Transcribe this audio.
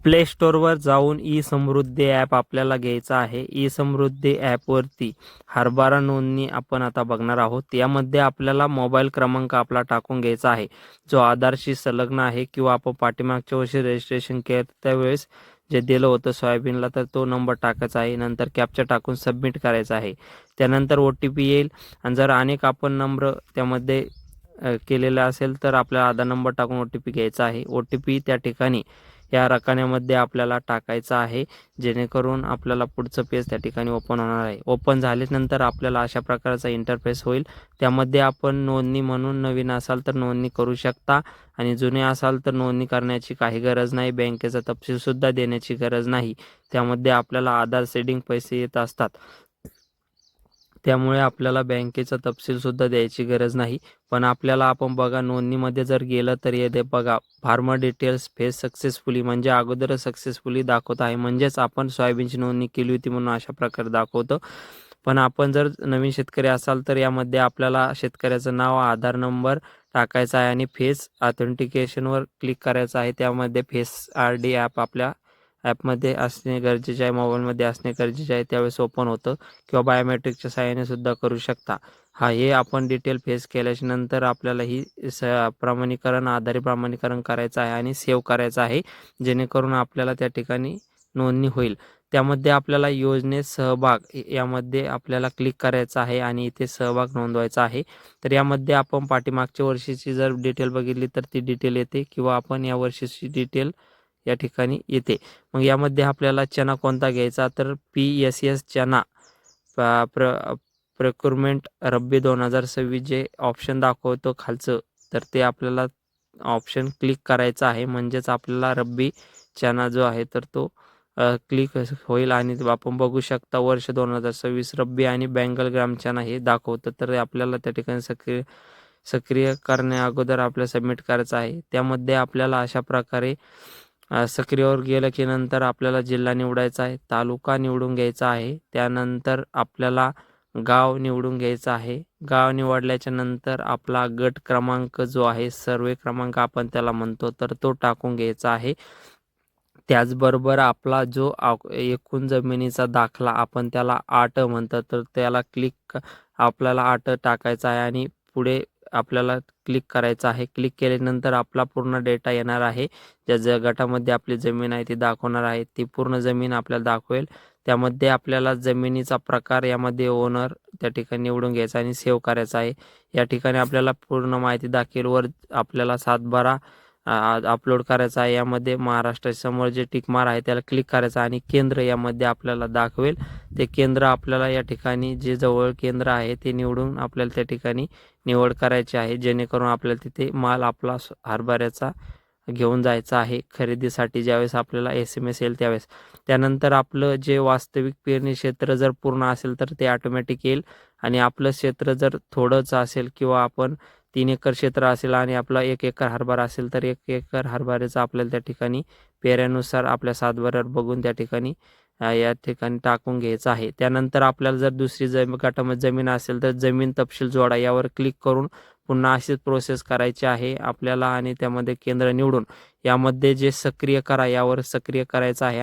Play स्टोअरवर जाऊन E समृद्धी app आपल्याला घ्यायचं आहे. ई समृद्धी ॲपवरती हरभरा नोंदणी आपण आता बघणार आहोत. यामध्ये आपल्याला मोबाईल क्रमांक आपला टाकून घ्यायचा आहे, जो आधारशी संलग्न आहे किंवा आपण पाठीमागच्या वर्षी रजिस्ट्रेशन केलं त्यावेळेस जे दिलं होतं सोयाबीनला, तर तो नंबर टाकायचा आहे. नंतर कॅप्चा टाकून सबमिट करायचा आहे. त्यानंतर OTP येईल आणि जर अनेक आपण नंबर त्यामध्ये केलेला असेल तर आपला आधार नंबर टाकून OTP घ्यायचा आहे. OTP त्या ठिकाणी या रकान्यामध्ये आपल्याला टाकायचा आहे, जेणेकरून आपल्याला पुढचं पेज त्या ठिकाणी ओपन होणार आहे. ओपन झाल्यानंतर आपल्याला अशा प्रकारचा इंटरफेस होईल. त्यामध्ये आपण नोंदणी म्हणून नवीन असाल तर नोंदणी करू शकता आणि जुने असाल तर नोंदणी करण्याची काही गरज नाही. बँकेचा तपशीलसुद्धा देण्याची गरज नाही. त्यामध्ये आपल्याला आधार सेडिंग पैसे येत असतात. त्यामुळे आपल्याला बँकेचा तपशीलसुद्धा द्यायची गरज नाही. पण आपल्याला आपण बघा नोंदणीमध्ये जर गेलं तर येते बघा फार्मर डिटेल्स फेज सक्सेसफुली, म्हणजे अगोदरच सक्सेसफुली दाखवत आहे, म्हणजेच आपण सोयाबीनची नोंदणी केली होती म्हणून अशा प्रकारे दाखवतं. पण आपण जर नवीन शेतकरी असाल तर यामध्ये आपल्याला शेतकऱ्याचं नाव, आधार नंबर टाकायचा आहे आणि फेस ऑथेंटिकेशनवर क्लिक करायचं आहे. त्यामध्ये फेस RD ॲप आपल्या ॲपमध्ये असणे गरजेचे आहे, मोबाईलमध्ये असणे गरजेचे आहे. त्यावेळेस ओपन होतं किंवा बायोमेट्रिकच्या सहाय्याने सुद्धा करू शकता. हे आपण डिटेल फेस केल्याच्या नंतर आपल्याला ही प्रमाणीकरण, आधारित प्रमाणीकरण करायचं आहे आणि सेव्ह करायचं आहे, जेणेकरून आपल्याला त्या ठिकाणी नोंदणी होईल. त्यामध्ये आपल्याला योजनेत सहभाग यामध्ये आपल्याला क्लिक करायचं आहे आणि इथे सहभाग नोंदवायचा आहे. तर यामध्ये आपण पाठीमागच्या वर्षीची जर डिटेल बघितली तर ती डिटेल येते किंवा आपण या वर्षीची डिटेल या ठिकाणी येते. मग यामध्ये आपल्याला चना कोणता घ्यायचा तर PSS चना प्रोक्युरमेंट रब्बी 2026 जे ऑप्शन दाखवतो खालचं, तर ते आपल्याला ऑप्शन क्लिक करायचं आहे. म्हणजेच आपल्याला रब्बी चना जो आहे तर तो क्लिक होईल आणि आपण बघू शकता वर्ष 2026 रब्बी आणि बेंगल ग्राम चना हे दाखवतं. तर आपल्याला त्या ठिकाणी सक्रिय करण्या अगोदर आपल्याला सबमिट करायचं आहे. त्यामध्ये आपल्याला अशा प्रकारे सक्रियवर गेलं की नंतर आपल्याला जिल्हा निवडायचा आहे, तालुका निवडून घ्यायचा आहे. त्यानंतर आपल्याला गाव निवडून घ्यायचं आहे. गाव निवडल्याच्या नंतर आपला गट क्रमांक जो आहे, सर्वे क्रमांक आपण त्याला म्हणतो, तर तो टाकून घ्यायचा आहे. त्याचबरोबर आपला जो एकूण जमिनीचा दाखला आपण त्याला 8 म्हणतो, तर त्याला आपल्याला 8 टाकायचा आहे आणि पुढे आपल्याला क्लिक करायचं आहे. क्लिक केल्यानंतर आपला पूर्ण डेटा येणार आहे. ज्या गटामध्ये आपली जमीन आहे ती दाखवणार आहे. ती पूर्ण जमीन आपल्याला दाखवेल. त्यामध्ये आपल्याला जमिनीचा प्रकार यामध्ये ओनर त्या ठिकाणी निवडून घ्यायचा आणि सेव्ह करायचा आहे. या ठिकाणी आपल्याला पूर्ण माहिती दाखवेल. वर आपल्याला 7/12 अपलोड करायचा आहे. यामध्ये महाराष्ट्रासमोर जे टिकमार आहे त्याला क्लिक करायचं आणि केंद्र यामध्ये आपल्याला दाखवेल. ते केंद्र आपल्याला या ठिकाणी जे जवळ केंद्र आहे ते निवडून आपल्याला त्या ठिकाणी निवड करायची आहे, जेणेकरून आपल्याला तिथे माल आपला हरभऱ्याचा घेऊन जायचा आहे खरेदीसाठी. ज्यावेळेस आपल्याला SMS येईल त्यावेळेस त्यानंतर आपलं जे वास्तविक पेरणी क्षेत्र जर पूर्ण असेल तर ते ऑटोमॅटिक येईल आणि आपलं क्षेत्र जर थोडंच असेल किंवा आपण 3 एकर क्षेत्र असेल आणि आपला 1 एकर हरभरा असेल तर 1 एकर हरभऱ्याचा आपल्याला त्या ठिकाणी पेऱ्यानुसार आपल्या 7/12 बघून त्या ठिकाणी या ठिकाणी टाकून घ्यायचं आहे. त्यानंतर आपल्याला जर दुसरी गटामध्ये जमीन असेल तर जमीन तपशील जोडा यावर क्लिक करून पुन्हा अशीच प्रोसेस करायची आहे आपल्याला आणि त्यामध्ये केंद्र निवडून यामध्ये जे सक्रिय करा यावर सक्रिय करायचं आहे.